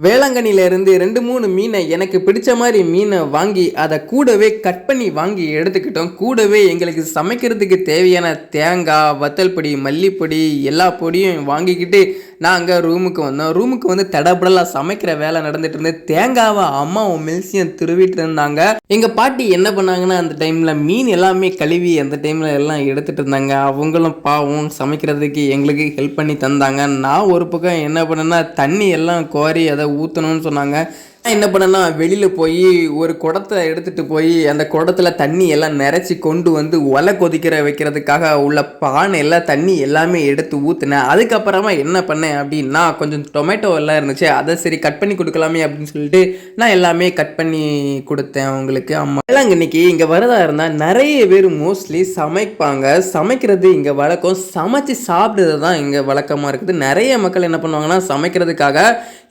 வேளாங்கண்ணியிலேருந்து 2, 3 மீனை எனக்கு பிடிச்ச மாதிரி மீனை வாங்கி அதை கூடவே கட் பண்ணி வாங்கி எடுத்துக்கிட்டோம். கூடவே எங்களுக்கு சமைக்கிறதுக்கு தேவையான தேங்காய், வத்தல் பொடி, மல்லிப்பொடி எல்லா பொடியும் வாங்கிக்கிட்டு நாங்கள் ரூமுக்கு வந்தோம். ரூமுக்கு வந்து தடபடலாக சமைக்கிற வேலை நடந்துட்டு இருந்து தேங்காவை அம்மாவும் மில்சியம் திருவிட்டு இருந்தாங்க. எங்கள் பாட்டி என்ன பண்ணாங்கன்னா அந்த டைமில் மீன் எல்லாமே கழுவி அந்த டைமில் எல்லாம் எடுத்துகிட்டு இருந்தாங்க. அவங்களும் பாவம் சமைக்கிறதுக்கு எங்களுக்கு ஹெல்ப் பண்ணி தந்தாங்க. நான் ஒரு பக்கம் என்ன பண்ணேன்னா தண்ணி எல்லாம் கோரி அதை ஊற்றணும்னு சொன்னாங்க. நான் என்ன பண்ணேன்னா வெளியில் போய் ஒரு குடத்தை எடுத்துகிட்டு போய் அந்த குடத்தில் தண்ணி எல்லாம் நிறச்சி கொண்டு வந்து ஒலை கொதிக்கிற வைக்கிறதுக்காக உள்ள பானை எல்லாம் தண்ணி எல்லாமே எடுத்து ஊற்றினேன். அதுக்கப்புறமா என்ன பண்ணேன் அப்படின்னா கொஞ்சம் டொமேட்டோ எல்லாம் இருந்துச்சு, அதை சரி கட் பண்ணி கொடுக்கலாமே அப்படின்னு சொல்லிட்டு நான் எல்லாமே கட் பண்ணி கொடுத்தேன் அவங்களுக்கு. அம்மா எல்லாம் இன்னைக்கு இங்கே வரதா இருந்தால் நிறைய பேர் மோஸ்ட்லி சமைப்பாங்க. சமைக்கிறது இங்கே வழக்கம், சமைச்சு சாப்பிடுறது தான் இங்கே வழக்கமாக இருக்குது. நிறைய மக்கள் என்ன பண்ணுவாங்கன்னா சமைக்கிறதுக்காக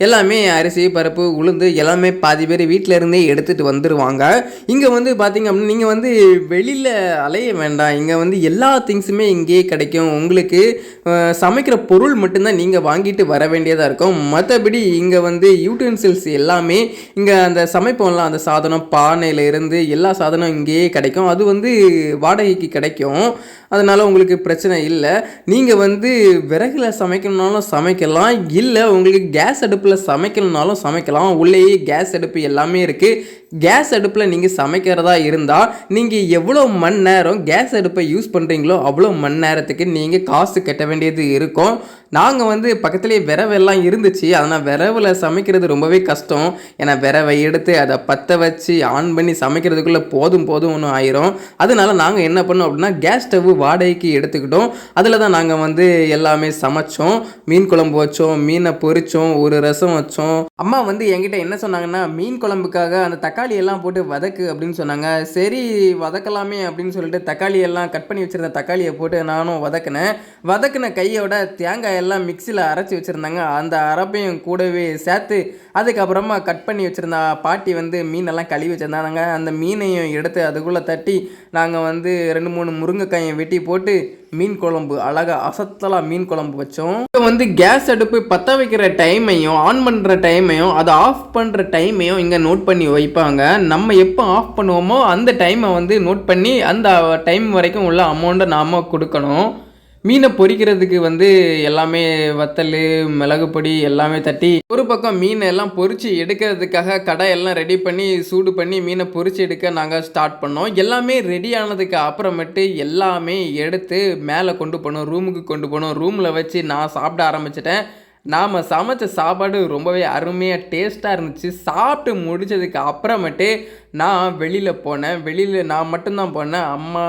எல்லாமே அரிசி பருப்பு உளுந்து எல்லாமே பாதி பேர் வீட்டில் இருந்தே எடுத்துகிட்டு வந்துடுவாங்க. இங்கே வந்து பார்த்திங்க அப்படின்னா நீங்கள் வந்து வெளியில் அலைய வேண்டாம். இங்கே வந்து எல்லா திங்ஸுமே இங்கேயே கிடைக்கும். உங்களுக்கு சமைக்கிற பொருள் மட்டும்தான் நீங்கள் வாங்கிட்டு வர வேண்டியதாக இருக்கும். மற்றபடி இங்கே வந்து யூட்டென்சில்ஸ் எல்லாமே இங்கே அந்த சமைப்போம்லாம் அந்த சாதனம் பானையில் இருந்து எல்லா சாதனம் இங்கேயே கிடைக்கும். அது வந்து வாடகைக்கு கிடைக்கும், அதனால் உங்களுக்கு பிரச்சனை இல்லை. நீங்கள் வந்து விறகுல சமைக்கணுன்னாலும் சமைக்கலாம், இல்லை உங்களுக்கு கேஸ் அடுப்பில் சமைக்கணுன்னாலும் சமைக்கலாம். உள்ளேயே கேஸ் அடுப்பு எல்லாமே இருக்குது. கேஸ் அடுப்பில் நீங்கள் சமைக்கிறதா இருந்தால் நீங்கள் எவ்வளோ மணி நேரம் கேஸ் அடுப்பை யூஸ் பண்ணுறீங்களோ அவ்வளோ மணி நேரத்துக்கு நீங்கள் காசு கட்ட வேண்டியது இருக்கும். நாங்கள் வந்து பக்கத்துலேயே விரவெல்லாம் இருந்துச்சு, அதனால் விரவில் சமைக்கிறது ரொம்பவே கஷ்டம். ஏன்னா விரவை எடுத்து அதை பற்ற வச்சு ஆன் பண்ணி சமைக்கிறதுக்குள்ளே போதும் ஒன்று ஆயிரும். அதனால நாங்கள் என்ன பண்ணோம் அப்படின்னா கேஸ் ஸ்டவ் வாடகைக்கு எடுத்துக்கிட்டோம். அதில் தான் நாங்கள் வந்து எல்லாமே சமைச்சோம். மீன் குழம்பு வச்சோம், மீனை பொரித்தோம், ஒரு ரசம் வச்சோம். அம்மா வந்து என்கிட்ட என்ன சொன்னாங்கன்னா மீன் குழம்புக்காக அந்த தக்காளி எல்லாம் போட்டு வதக்கு அப்படின்னு சொன்னாங்க. சரி வதக்கலாமே அப்படின்னு சொல்லிட்டு தக்காளி எல்லாம் கட் பண்ணி வச்சுருந்த தக்காளியை போட்டு நானும் வதக்கின கையோட தேங்காய் எல்லாம் மிக்சியில் அரைச்சி வச்சுருந்தாங்க. அந்த அரைப்பையும் கூடவே சேர்த்து அதுக்கப்புறமா கட் பண்ணி வச்சுருந்த பாட்டி வந்து மீனெல்லாம் கழுவி வச்சுருந்தாங்க. அந்த மீனையும் எடுத்து அதுக்குள்ளே தட்டி நாங்கள் வந்து 2, 3 முருங்கைக்காயை வெட்டி போட்டு மீன் குழம்பு அழகாக அசத்தலாக மீன் குழம்பு வச்சோம். இப்போ வந்து கேஸ் அடுப்பு பற்ற வைக்கிற டைமையும் ஆன் பண்ணுற டைமையும் அதை ஆஃப் பண்ணுற டைமையும் இங்கே நோட் பண்ணி வைப்பாங்க. நம்ம எப்போ ஆஃப் பண்ணுவோமோ அந்த டைமை வந்து நோட் பண்ணி அந்த டைம் வரைக்கும் உள்ள அமௌண்ட்டை நாம் கொடுக்கணும். மீனை பொரிக்கிறதுக்கு வந்து எல்லாமே வத்தல் மிளகு பொடி எல்லாமே தட்டி ஒரு பக்கம் மீனை எல்லாம் பொரிச்சு எடுக்கிறதுக்காக கடை எல்லாம் ரெடி பண்ணி சூடு பண்ணி மீனை பொரிச்சு எடுக்க நாங்கள் ஸ்டார்ட் பண்ணோம். எல்லாமே ரெடி ஆனதுக்கு அப்புறமேட்டு எல்லாமே எடுத்து மேலே கொண்டு போனோம், ரூமுக்கு கொண்டு போனோம். ரூமில் வச்சு நான் சாப்பிட ஆரம்பிச்சிட்டேன். நாம் சமைச்ச சாப்பாடு ரொம்பவே அருமையாக டேஸ்ட்டாக இருந்துச்சு. சாப்பிட்டு முடித்ததுக்கு அப்புறமேட்டு நான் வெளியில் போனேன். வெளியில் நான் மட்டும்தான் போனேன். அம்மா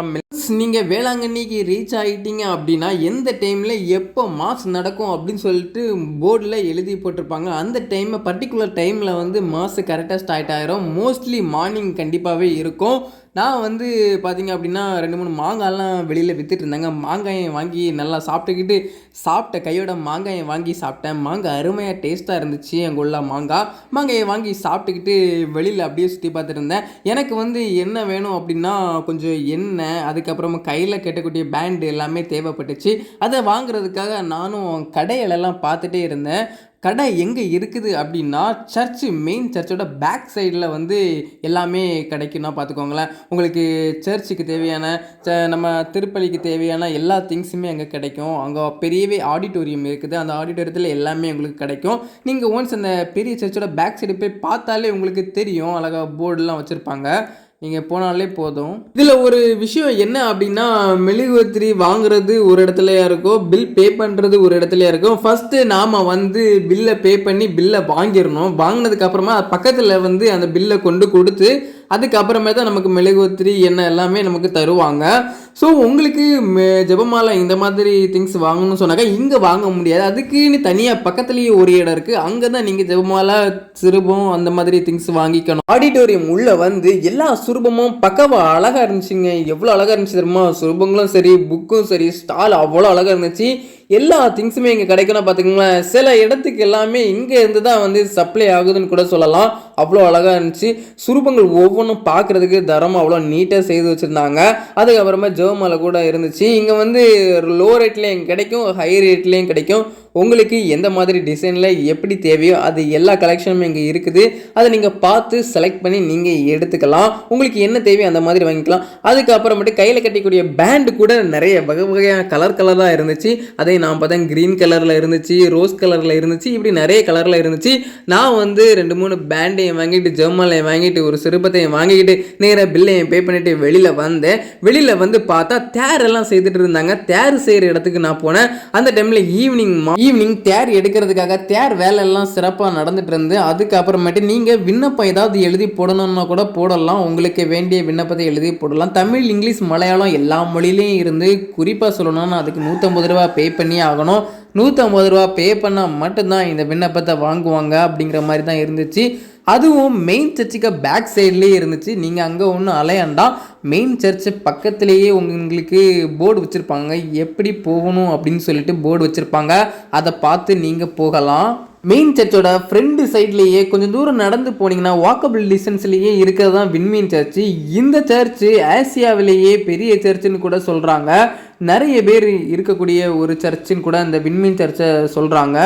நீங்கள் வேளாங்கண்ணிக்கு ரீச் ஆகிட்டீங்க அப்படின்னா எந்த டைமில் எப்போ மாஸ் நடக்கும் அப்படின்னு சொல்லிட்டு போர்டில் எழுதி போட்டிருப்பாங்க. அந்த டைமை பர்டிகுலர் டைமில் வந்து மாசு கரெக்டாக ஸ்டார்ட் ஆகிரும். மோஸ்ட்லி மார்னிங் கண்டிப்பாகவே இருக்கும். நான் வந்து பார்த்திங்க அப்படின்னா 2, 3 மாங்காயெல்லாம் வெளியில் விற்றுட்டு இருந்தாங்க. மாங்காயை வாங்கி நல்லா சாப்பிட்ட கையோட மாங்காயை வாங்கி சாப்பிட்டேன். மாங்காய் அருமையாக டேஸ்ட்டாக இருந்துச்சு. அங்கே உள்ள மாங்காயை வாங்கி சாப்பிட்டுக்கிட்டு வெளியில் அப்படியே சுற்றி பார்த்துட்டு இருந்தேன். எனக்கு வந்து என்ன வேணும் அப்படின்னா கொஞ்சம் எண்ணெய், அதுக்கப்புறமா கையில் கட்டக்கூடிய பேண்டு எல்லாமே தேவைப்பட்டுச்சு. அதை வாங்குறதுக்காக நானும் கடைகளெல்லாம் பார்த்துட்டே இருந்தேன். கடை எங்கே இருக்குது அப்படின்னா மெயின் சர்ச்சோட பேக் சைடில் வந்து எல்லாமே கிடைக்குன்னா பார்த்துக்கோங்களேன். உங்களுக்கு சர்ச்சுக்கு தேவையான நம்ம திருப்பலிக்கு தேவையான எல்லா திங்ஸுமே அங்கே கிடைக்கும். அங்கே பெரியவே ஆடிட்டோரியம் இருக்குது. அந்த ஆடிட்டோரியத்தில் எல்லாமே உங்களுக்கு கிடைக்கும். நீங்கள் ஒன்ஸ் அந்த பெரிய சர்ச்சோட பேக் சைடு போய் பார்த்தாலே உங்களுக்கு தெரியும். அழகாக போர்டெலாம் வச்சுருப்பாங்க, நீங்கள் போனாலே போதும். இதில் ஒரு விஷயம் என்ன அப்படின்னா மெழுகுவர்த்தி வாங்குறது ஒரு இடத்துலையா இருக்கும், பில் பே பண்ணுறது ஒரு இடத்துலையா இருக்கும். ஃபஸ்ட்டு நாம் வந்து பில்லை பே பண்ணி பில்லை வாங்கிடணும். வாங்கினதுக்கு அப்புறமா பக்கத்தில் வந்து அந்த பில்லை கொண்டு கொடுத்து அதுக்கப்புறமே தான் நமக்கு மெழுகுவர்த்தி எண்ணெய் எல்லாமே நமக்கு தருவாங்க. ஸோ உங்களுக்கு ஜெபமாலை இந்த மாதிரி திங்ஸ் வாங்கணும்னு சொன்னாக்கா இங்கே வாங்க முடியாது. அதுக்குன்னு தனியாக பக்கத்துலேயே ஒரு இடம் இருக்குது. அங்கே தான் நீங்கள் ஜெபமாலை சுரூபம் அந்த மாதிரி திங்ஸ் வாங்கிக்கணும். ஆடிட்டோரியம் உள்ளே வந்து எல்லா சுரூபமும் பக்கவா அழகாக இருந்துச்சுங்க. எவ்வளோ அழகாக இருந்துச்சு தெரியுமா? சுரூபங்களும் சரி, புக்கும் சரி, ஸ்டால் அவ்வளோ அழகாக இருந்துச்சு. எல்லா திங்ஸுமே இங்கே கிடைக்கணும் பார்த்துக்கோங்களேன். சில இடத்துக்கு எல்லாமே இங்கே இருந்து தான் வந்து சப்ளை ஆகுதுன்னு கூட சொல்லலாம். அவ்வளோ அழகாக இருந்துச்சு. சுரூபங்கள் ஒவ்வொன்றும் பார்க்குறதுக்கு தரமாக அவ்வளோ நீட்டாக செய்து வச்சுருந்தாங்க. அதுக்கப்புறமா ஜெபமாலை கூட இருந்துச்சு. இங்கே வந்து லோ ரேட்லேயும் கிடைக்கும், ஹை ரேட்லேயும் கிடைக்கும். உங்களுக்கு எந்த மாதிரி டிசைனில் எப்படி தேவையோ அது எல்லா கலெக்ஷனும் இங்கே இருக்குது. அதை நீங்கள் பார்த்து செலக்ட் பண்ணி நீங்கள் எடுத்துக்கலாம். உங்களுக்கு என்ன தேவையோ அந்த மாதிரி வாங்கிக்கலாம். அதுக்கப்புறமேட்டு கையில் கட்டிக்கூடிய பேண்டு கூட நிறைய வகை வகையான கலராக இருந்துச்சு. அதை நான் பார்த்தேன், க்ரீன் கலரில் இருந்துச்சு, ரோஸ் கலரில் இருந்துச்சு, இப்படி நிறைய கலரில் இருந்துச்சு. நான் வந்து 2-3 பேண்டையும் வாங்கிட்டு ஜெர்மலையும் வாங்கிட்டு ஒரு சிறுபத்தையும் வாங்கிக்கிட்டு நேராக பில்லையும் பே பண்ணிவிட்டு வெளியில் வந்தேன். வெளியில் வந்து பார்த்தா தேர் எல்லாம் செய்துட்டு இருந்தாங்க. தேர் செய்கிற இடத்துக்கு நான் போனேன். அந்த டைமில் ஈவினிங் தேர் எடுக்கிறதுக்காக தேர் வேலை எல்லாம் சிறப்பாக நடந்துட்டு இருந்து, அதுக்கப்புறமேட்டு நீங்கள் விண்ணப்பம் ஏதாவது எழுதி போடணும்னா கூட போடலாம். உங்களுக்கு வேண்டிய விண்ணப்பத்தை எழுதி போடலாம். தமிழ், இங்கிலீஷ், மலையாளம் எல்லா மொழியிலையும் இருந்து. குறிப்பாக சொல்லணும்னா அதுக்கு 150 ரூபா பே பண்ணி ஆகணும். 150 ரூபா பே பண்ணால் மட்டும்தான் இந்த விண்ணப்பத்தை வாங்குவாங்க அப்படிங்கிற மாதிரி தான் இருந்துச்சு. அதுவும் மெயின் சர்ச்சுக்கு பேக் சைட்லேயே இருந்துச்சு. நீங்கள் அங்கே ஒன்றும் அலையாண்டாம். மெயின் சர்ச்சு பக்கத்துலேயே உங்களுக்கு போர்டு வச்சுருப்பாங்க, எப்படி போகணும் அப்படின்னு சொல்லிட்டு போர்டு வச்சுருப்பாங்க. அதை பார்த்து நீங்கள் போகலாம். மெயின் சர்ச்சோட ஃப்ரண்ட் சைட்லேயே கொஞ்சம் தூரம் நடந்து போனீங்கன்னா வாக்கபிள் டிஸ்டன்ஸ்லேயே இருக்கிறது தான் விண்மீன் சர்ச்சு. இந்த சர்ச்சு ஆசியாவிலேயே பெரிய சர்ச்சுன்னு கூட சொல்கிறாங்க. நிறைய பேர் இருக்கக்கூடிய ஒரு சர்ச்சுன்னு கூட இந்த விண்மீன் சர்ச்சை சொல்கிறாங்க.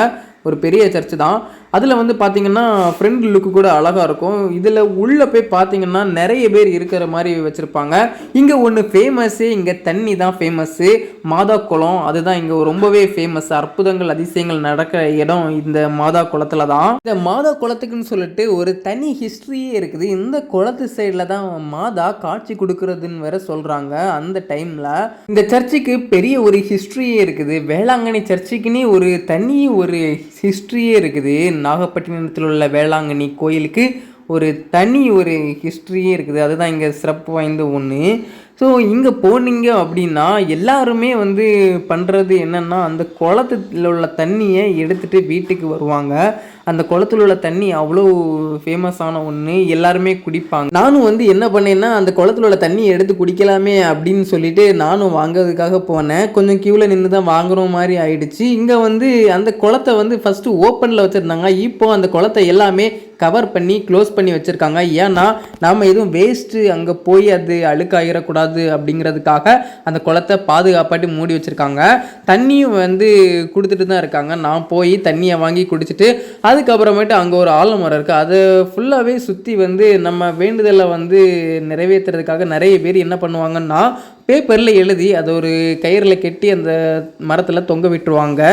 ஒரு பெரிய சர்ச்சு தான். அதில் வந்து பார்த்திங்கன்னா ஃப்ரண்ட் லுக்கு கூட அழகாக இருக்கும். இதில் உள்ளே போய் பார்த்திங்கன்னா நிறைய பேர் இருக்கிற மாதிரி வச்சுருப்பாங்க. இங்கே ஒன்று ஃபேமஸ்ஸு, இங்கே தண்ணி தான் ஃபேமஸ்ஸு. மாதா குளம் அதுதான் இங்கே ரொம்பவே ஃபேமஸ். அற்புதங்கள் அதிசயங்கள் நடக்கிற இடம் இந்த மாதா குளத்தில் தான். இந்த மாதா குளத்துக்குன்னு சொல்லிட்டு ஒரு தனி ஹிஸ்ட்ரியே இருக்குது. இந்த குளத்து சைடில் தான் மாதா காட்சி கொடுக்குறதுன்னு வேற சொல்கிறாங்க. அந்த டைமில் இந்த சர்ச்சுக்கு பெரிய ஒரு ஹிஸ்ட்ரியே இருக்குது. வேளாங்கண்ணி சர்ச்சுக்குன்னே ஒரு தனி ஒரு ஹிஸ்ட்ரியே இருக்குது. நாகப்பட்டினத்தில் உள்ள வேளாங்கண்ணி கோயிலுக்கு ஒரு தனி ஒரு ஹிஸ்ட்ரியே இருக்குது. அதுதான் இங்கே சிறப்பு வாய்ந்த ஒன்று. ஸோ இங்கே போனீங்க அப்படின்னா எல்லாருமே வந்து பண்ணுறது என்னென்னா, அந்த குளத்துல உள்ள தண்ணியை எடுத்துகிட்டு வீட்டுக்கு வருவாங்க. அந்த குளத்துல உள்ள தண்ணி அவ்வளோ ஃபேமஸான ஒன்று, எல்லாருமே குடிப்பாங்க. நானும் வந்து என்ன பண்ணேன்னா, அந்த குளத்துல உள்ள தண்ணியை எடுத்து குடிக்கலாமே அப்படின்னு சொல்லிட்டு நானும் வாங்கிறதுக்காக போனேன். கொஞ்சம் க்யூவில் நின்று தான் வாங்குற மாதிரி ஆயிடுச்சு. இங்கே வந்து அந்த குளத்தை வந்து ஃபஸ்ட்டு ஓப்பனில் வச்சுருந்தாங்க. இப்போ அந்த குளத்தை எல்லாமே கவர் பண்ணி க்ளோஸ் பண்ணி வச்சுருக்காங்க. ஏன்னா நாம் எதுவும் வேஸ்ட்டு அங்கே போய் அது அழுக்காயிடக்கூடாது அப்படிங்கிறதுக்காக அந்த குளத்தை பாதுகாப்பாட்டி மூடி வச்சுருக்காங்க. தண்ணியும் வந்து கொடுத்துட்டு தான் இருக்காங்க. நான் போய் தண்ணியை வாங்கி குடிச்சிட்டு அதுக்கப்புறமேட்டு அங்கே ஒரு ஆலமரம் இருக்குது. அதை ஃபுல்லாகவே சுற்றி வந்து நம்ம வேண்டுதலை வந்து நிறைவேற்றுறதுக்காக நிறைய பேர் என்ன பண்ணுவாங்கன்னா, பேப்பரில் எழுதி அதை ஒரு கயிறில் கட்டி அந்த மரத்தில் தொங்க விட்டுருவாங்க.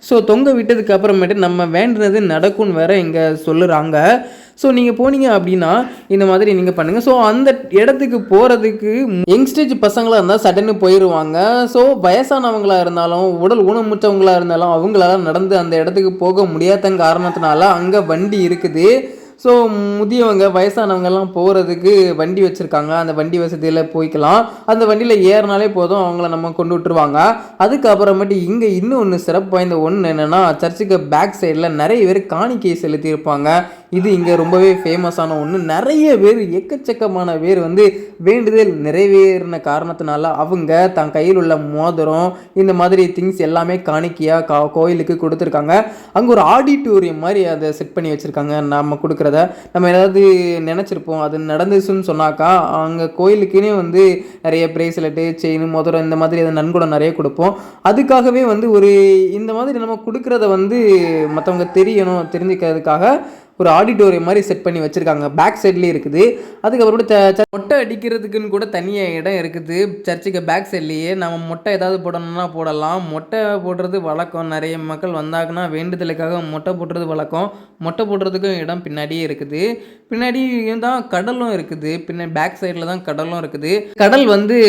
ஸோ தொங்க விட்டதுக்கு அப்புறமேட்டு நம்ம வேண்டுனது நடக்கும்னு வேற இங்கே சொல்லுறாங்க. ஸோ நீங்கள் போனீங்க அப்படின்னா இந்த மாதிரி நீங்கள் பண்ணுங்கள். ஸோ அந்த இடத்துக்கு போகிறதுக்கு யங்ஸ்டேஜ் பசங்களாக இருந்தால் சடன்னு போயிடுவாங்க. ஸோ வயசானவங்களாக இருந்தாலும் உடல் ஊனமுற்றவங்களாக இருந்தாலும் அவங்களால நடந்து அந்த இடத்துக்கு போக முடியாத காரணத்தினால அங்கே வண்டி இருக்குது. ஸோ முதியவங்க வயசானவங்கெல்லாம் போகிறதுக்கு வண்டி வச்சுருக்காங்க. அந்த வண்டி வசதியில் போய்க்கலாம். அந்த வண்டியில் ஏறினாலே போதும், அவங்கள நம்ம கொண்டு விட்டுருவாங்க. அதுக்கப்புறமேட்டு இங்கே இன்னும் ஒன்று சிறப்பு வாய்ந்த ஒன்று என்னென்னா, சர்ச்சுக்கு பேக் சைடில் நிறைய பேர் காணிக்கை செலுத்தியிருப்பாங்க. இது இங்கே ரொம்பவே ஃபேமஸான ஒன்று. நிறைய பேர் எக்கச்சக்கமான பேர் வந்து வேண்டுதல் நிறைவேறின காரணத்தினால அவங்க தன் கையில் உள்ள மோதிரம் இந்த மாதிரி திங்ஸ் எல்லாமே காணிக்கையாக கோயிலுக்கு கொடுத்துருக்காங்க. அங்கே ஒரு ஆடிட்டோரியம் மாதிரி அதை செட் பண்ணி வச்சுருக்காங்க. நம்ம கொடுக்குறத நம்ம ஏதாவது நினச்சிருப்போம், அது நடந்துச்சுன்னு சொன்னாக்கா அங்கே கோயிலுக்குன்னே வந்து நிறைய பிரேஸ்லெட்டு, செயின், மோதிரம் இந்த மாதிரி அதை நன்கொடை நிறைய கொடுப்போம். அதுக்காகவே வந்து ஒரு இந்த மாதிரி நம்ம கொடுக்குறத வந்து மற்றவங்க தெரிஞ்சுக்கிறதுக்காக ஒரு ஆடிட்டோரியம் மாதிரி செட் பண்ணி வச்சுருக்காங்க. பேக் சைட்லேயே இருக்குது. அதுக்கப்புறம் மொட்டை அடிக்கிறதுக்குன்னு கூட தனியாக இடம் இருக்குது சர்ச்சுக்கு பேக் சைட்லேயே. நம்ம மொட்டை ஏதாவது போடணும்னா போடலாம். மொட்டை போடுறது வழக்கம். நிறைய மக்கள் வந்தாங்கன்னா வேண்டுதலுக்காக மொட்டை போடுறது வழக்கம். மொட்டை போடுறதுக்கும் இடம் பின்னாடியே இருக்குது. பின்னாடி தான் கடலும் இருக்குது. பேக் சைடில் தான் கடலும் இருக்குது. கடல் வந்து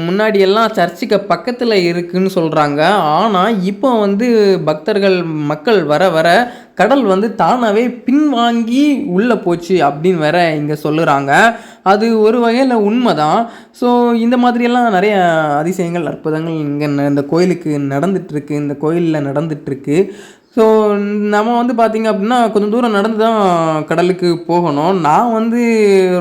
முன்னாடியெல்லாம் சர்ச்சுக்கு பக்கத்தில் இருக்குதுன்னு சொல்கிறாங்க. ஆனால் இப்போ வந்து மக்கள் வர வர கடல் வந்து தானாகவே பின்வாங்கி உள்ளே போச்சு அப்படின்னு வேற இங்கே சொல்லுறாங்க. அது ஒரு வகையில் உண்மைதான். ஸோ இந்த மாதிரியெல்லாம் நிறைய அதிசயங்கள், அற்புதங்கள் இங்கே இந்த கோயிலுக்கு நடந்துகிட்ருக்கு, இந்த கோயிலில் நடந்துகிட்ருக்கு. ஸோ நம்ம வந்து பார்த்திங்க அப்படின்னா கொஞ்சம் தூரம் நடந்து தான் கடலுக்கு போகணும். நான் வந்து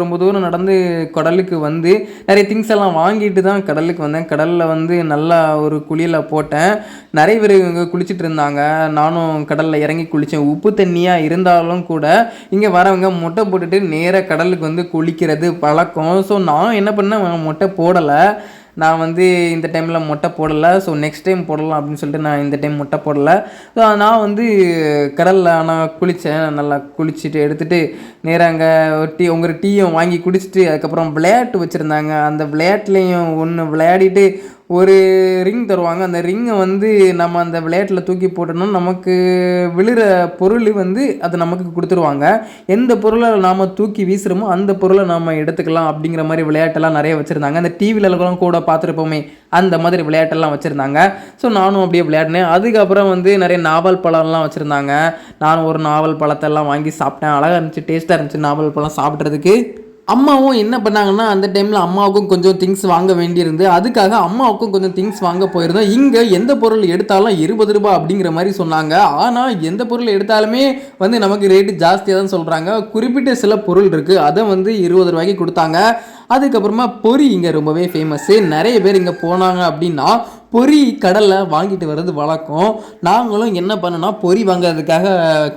ரொம்ப தூரம் நடந்து கடலுக்கு வந்து நிறைய திங்ஸ் எல்லாம் வாங்கிட்டு தான் கடலுக்கு வந்தேன். கடலில் வந்து நல்லா ஒரு குளியலை போட்டேன். நிறைய பேர் இங்கே குளிச்சுட்டு இருந்தாங்க. நானும் கடலில் இறங்கி குளித்தேன். உப்பு தண்ணியாக இருந்தாலும் கூட இங்கே வரவங்க மொட்டை போட்டுட்டு நேராக கடலுக்கு வந்து குளிக்கிறது பழக்கம். ஸோ நான் என்ன பண்ணேன், மொட்டை போடலை. நான் வந்து இந்த டைமில் மொட்டை போடலை. ஸோ நெக்ஸ்ட் டைம் போடலாம் அப்படின்னு சொல்லிட்டு நான் இந்த டைம் மொட்டை போடலை. ஸோ நான் வந்து கடலில் நான் குளித்தேன். நல்லா குளிச்சுட்டு எடுத்துகிட்டு நேராக அங்கே ஒரு டீயும் வாங்கி குடிச்சிட்டு அதுக்கப்புறம் விளையாட்டு வச்சுருந்தாங்க. அந்த விளையாட்டுலேயும் ஒன்று விளையாடிட்டு ஒரு ரிங் தருவாங்க. அந்த ரிங்கை வந்து நம்ம அந்த விளையாட்டில் தூக்கி போட்டோம்னா நமக்கு விழுற பொருள் வந்து அது நமக்கு கொடுத்துருவாங்க. எந்த பொருளை நாம் தூக்கி வீசுகிறோமோ அந்த பொருளை நாம் எடுத்துக்கலாம் அப்படிங்கிற மாதிரி விளையாட்டெல்லாம் நிறைய வச்சுருந்தாங்க. அந்த டிவிலலாம் கூட பார்த்துருப்போமே அந்த மாதிரி விளையாட்டெல்லாம் வச்சுருந்தாங்க. ஸோ நானும் அப்படியே விளையாடினேன். அதுக்கப்புறம் வந்து நிறைய நாவல் பழம்லாம் வச்சுருந்தாங்க. நானும் ஒரு நாவல் பழத்தெல்லாம் வாங்கி சாப்பிட்டேன். அழகாக இருந்துச்சு, டேஸ்ட்டாக இருந்துச்சு நாவல் பழம் சாப்பிட்றதுக்கு. அம்மாவும் என்ன பண்ணாங்கன்னா, அந்த டைமில் அம்மாவுக்கும் கொஞ்சம் திங்ஸ் வாங்க வேண்டியிருந்து அதுக்காக அம்மாவுக்கும் கொஞ்சம் திங்ஸ் வாங்க போயிருந்தோம். இங்கே எந்த பொருள் எடுத்தாலும் ₹20 அப்படிங்கிற மாதிரி சொன்னாங்க. ஆனால் எந்த பொருள் எடுத்தாலுமே வந்து நமக்கு ரேட்டு ஜாஸ்தியாக தான் சொல்கிறாங்க. குறிப்பிட்ட சில பொருள் இருக்குது, அதை வந்து ₹20 கொடுத்தாங்க. அதுக்கப்புறமா பொரி இங்கே ரொம்பவே ஃபேமஸ்ஸு. நிறைய பேர் இங்கே போனாங்க அப்படின்னா பொரி கடலில் வாங்கிட்டு வர்றது வழக்கம். நாங்களும் என்ன பண்ணோன்னா பொரி வாங்குறதுக்காக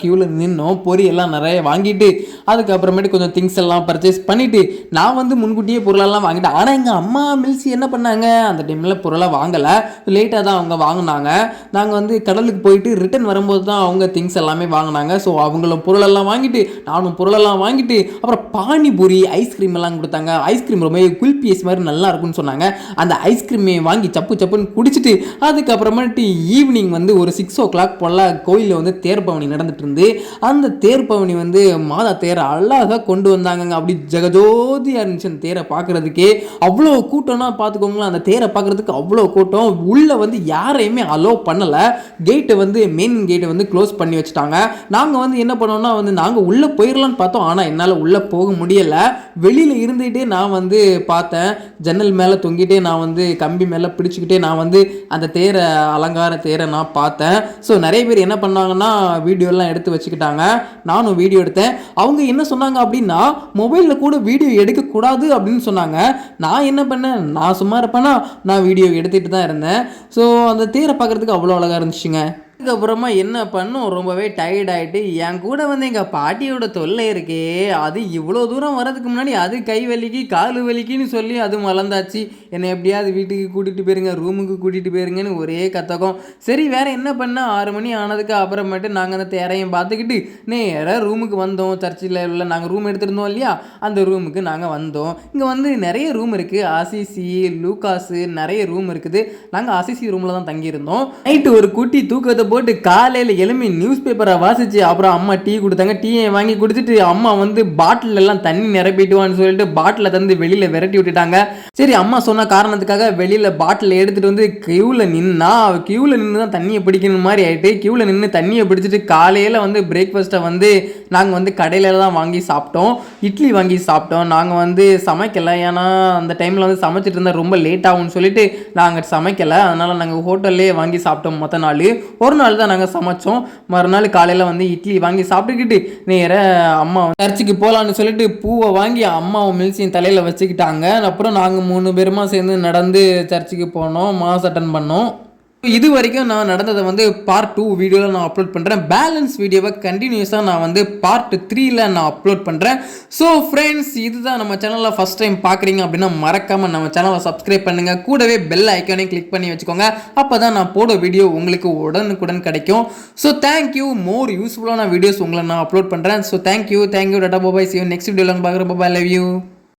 க்யூவில் நின்னோம். பொரி எல்லாம் நிறைய வாங்கிட்டு அதுக்கப்புறமேட்டு கொஞ்சம் திங்ஸ் எல்லாம் பர்ச்சேஸ் பண்ணிவிட்டு நான் வந்து முன்கூட்டியே பொருளெல்லாம் வாங்கிட்டேன். ஆனால் எங்கள் அம்மா மில்சி என்ன பண்ணாங்க, அந்த டைமில் பொருளாக வாங்கலை, லேட்டாக தான் அவங்க வாங்கினாங்க. நாங்கள் வந்து கடலுக்கு போயிட்டு ரிட்டன் வரும்போது தான் அவங்க திங்ஸ் எல்லாமே வாங்கினாங்க. ஸோ அவங்களும் பொருளெல்லாம் வாங்கிட்டு நானும் பொருளெல்லாம் வாங்கிட்டு அப்புறம் பானிபூரி ஐஸ்கிரீம் எல்லாம் கொடுத்தாங்க. ஐஸ்கிரீம் ரொம்ப குல்பிஎஸ் மாதிரி நல்லா இருக்குன்னு சொன்னாங்க. அந்த ஐஸ்கிரீமை வாங்கி சப்பு சப்புன்னு குடிச்சிட்டு அதுக்கப்புறமேட்டு ஈவினிங் வந்து ஒரு 6 o'clock போல் கோயிலில் வந்து தேர் பவனி நடந்துட்டு இருந்து அந்த தேர் பவனி வந்து மாதா தேரை அழகாக கொண்டு வந்தாங்க. அப்படி ஜெகஜோதியாக இருந்துச்சு அந்த தேரை பார்க்குறதுக்கே. அவ்வளோ கூட்டம்னா பார்த்துக்கோங்களேன், அந்த தேரை பார்க்குறதுக்கு அவ்வளோ கூட்டம். உள்ளே வந்து யாரையுமே அலோவ் பண்ணலை. கேட்டை வந்து மெயின் கேட்டை வந்து க்ளோஸ் பண்ணி வச்சுட்டாங்க. நாங்கள் வந்து என்ன பண்ணோம்னா வந்து நாங்கள் உள்ளே போயிடலான்னு பார்த்தோம். ஆனால் என்னால் உள்ளே போக முடியலை. வெளியில் இருந்துகிட்டே நான் வந்து பார்த்தேன். ஜன்னல் மேலே தொங்கிட்டே நான் வந்து கம்பி மேலே பிடிச்சிக்கிட்டே நான் வந்து அந்த தேரை அலங்கார தேரை நான் பார்த்தேன். ஸோ நிறைய பேர் என்ன பண்ணாங்கன்னா வீடியோலாம் எடுத்து வச்சுக்கிட்டாங்க. நானும் வீடியோ எடுத்தேன். அவங்க என்ன சொன்னாங்க அப்படின்னா மொபைலில் கூட வீடியோ எடுக்கக்கூடாது அப்படின்னு சொன்னாங்க. நான் என்ன பண்ணேன், நான் சும்மா இருப்பேன்னா நான் வீடியோ எடுத்துகிட்டு தான் இருந்தேன். ஸோ அந்த தேரை பார்க்குறதுக்கு அவ்வளோ அழகாக இருந்துச்சுங்க. அதுக்கப்புறமா என்ன பண்ணும், ரொம்பவே டயர்ட் ஆகிட்டு என் கூட வந்து எங்கள் பாட்டியோட தொல்லை இருக்கே, அது இவ்வளோ தூரம் வரதுக்கு முன்னாடி அது கை வலிக்கு காலு வலிக்குன்னு சொல்லி அது மலர்ந்தாச்சு. என்னை எப்படியாவது வீட்டுக்கு கூட்டிகிட்டு போயிருங்க, ரூமுக்கு கூட்டிகிட்டு போயிருங்கன்னு ஒரே கத்தகம். சரி வேறு என்ன பண்ணால் 6 மணி ஆனதுக்கு அப்புறமேட்டு நாங்கள் அந்த தேரையும் பார்த்துக்கிட்டு நேராக ரூமுக்கு வந்தோம். சர்ச்சில் உள்ள நாங்கள் ரூம் எடுத்திருந்தோம் இல்லையா, அந்த ரூமுக்கு நாங்கள் வந்தோம். இங்கே வந்து நிறைய ரூம் இருக்குது, ஆசிசி லூகாஸு நிறைய ரூம் இருக்குது. நாங்கள் ஆசிசி ரூமில் தான் தங்கியிருந்தோம். நைட்டு ஒரு குட்டி தூக்கத்தை போட்டு காலையில் எழுப்பி நியூஸ் பேப்பரை வாசிச்சு அப்புறம் அம்மா டீ கொடுத்தாங்க. டீயை வாங்கி குடிச்சிட்டு அம்மா வந்து பாட்டில் எல்லாம் தண்ணி நிரப்பிட்டுவான்னு சொல்லிட்டு பாட்டிலை தந்து வெளியில் விரட்டி விட்டுட்டாங்க. சரி அம்மா சொன்ன காரணத்துக்காக வெளியில் பாட்டில் எடுத்துகிட்டு வந்து கியூவில் நின்று தான் தண்ணியை பிடிக்கணும் மாதிரி ஆகிட்டு கியூவில் நின்று தண்ணியை பிடிச்சிட்டு காலையில் வந்து பிரேக்ஃபாஸ்ட்டை வந்து நாங்கள் வந்து கடையில் தான் வாங்கி சாப்பிட்டோம். இட்லி வாங்கி சாப்பிட்டோம். நாங்கள் வந்து சமைக்கலை, ஏன்னா அந்த டைமில் வந்து சமைச்சிட்டு இருந்தால் ரொம்ப லேட் ஆகும்னு சொல்லிட்டு நாங்கள் சமைக்கலை. அதனால் நாங்கள் ஹோட்டல்லே வாங்கி சாப்பிட்டோம். மொத்த நாள் ஒரு நாள் தான் நாங்கள் சமைச்சோம். மறுநாள் காலையில் வந்து இட்லி வாங்கி சாப்பிட்டுக்கிட்டு நேராக அம்மா சர்ச்சுக்கு போகலான்னு சொல்லிட்டு பூவை வாங்கி அம்மாவும் மில்சியும் தலையில் வச்சுக்கிட்டாங்க. அப்புறம் நாங்கள் 3 பேருமா சேர்ந்து நடந்து சர்ச்சுக்கு போனோம், மாஸ் அட்டன் பண்ணோம். இது வரைக்கும் நான் நடந்ததை வந்து பார்ட் 2 வீடியோவில் நான் அப்லோட் பண்ணுறேன். பேலன்ஸ் வீடியோவை கண்டினியூஸாக நான் வந்து பார்ட் 3ல் நான் அப்லோட் பண்ணுறேன். ஸோ ஃப்ரெண்ட்ஸ், இதுதான் நம்ம சேனலில் ஃபஸ்ட் டைம் பார்க்குறீங்க அப்படின்னா மறக்காமல் நம்ம சேனலை சப்ஸ்கிரைப் பண்ணுங்கள். கூடவே பெல் ஐக்கானையும் கிளிக் பண்ணி வச்சுக்கோங்க. அப்போ தான் நான் போட வீடியோ உங்களுக்கு உடனுக்குடன் கிடைக்கும். So thank you. மோர் யூஸ்ஃபுல்லான வீடியோஸ் உங்களை நான் அப்லோட் பண்ணுறேன். So thank you Tata bye. C you next வீடியோவில் பார்க்குறேன். பாய், லவ் யூ.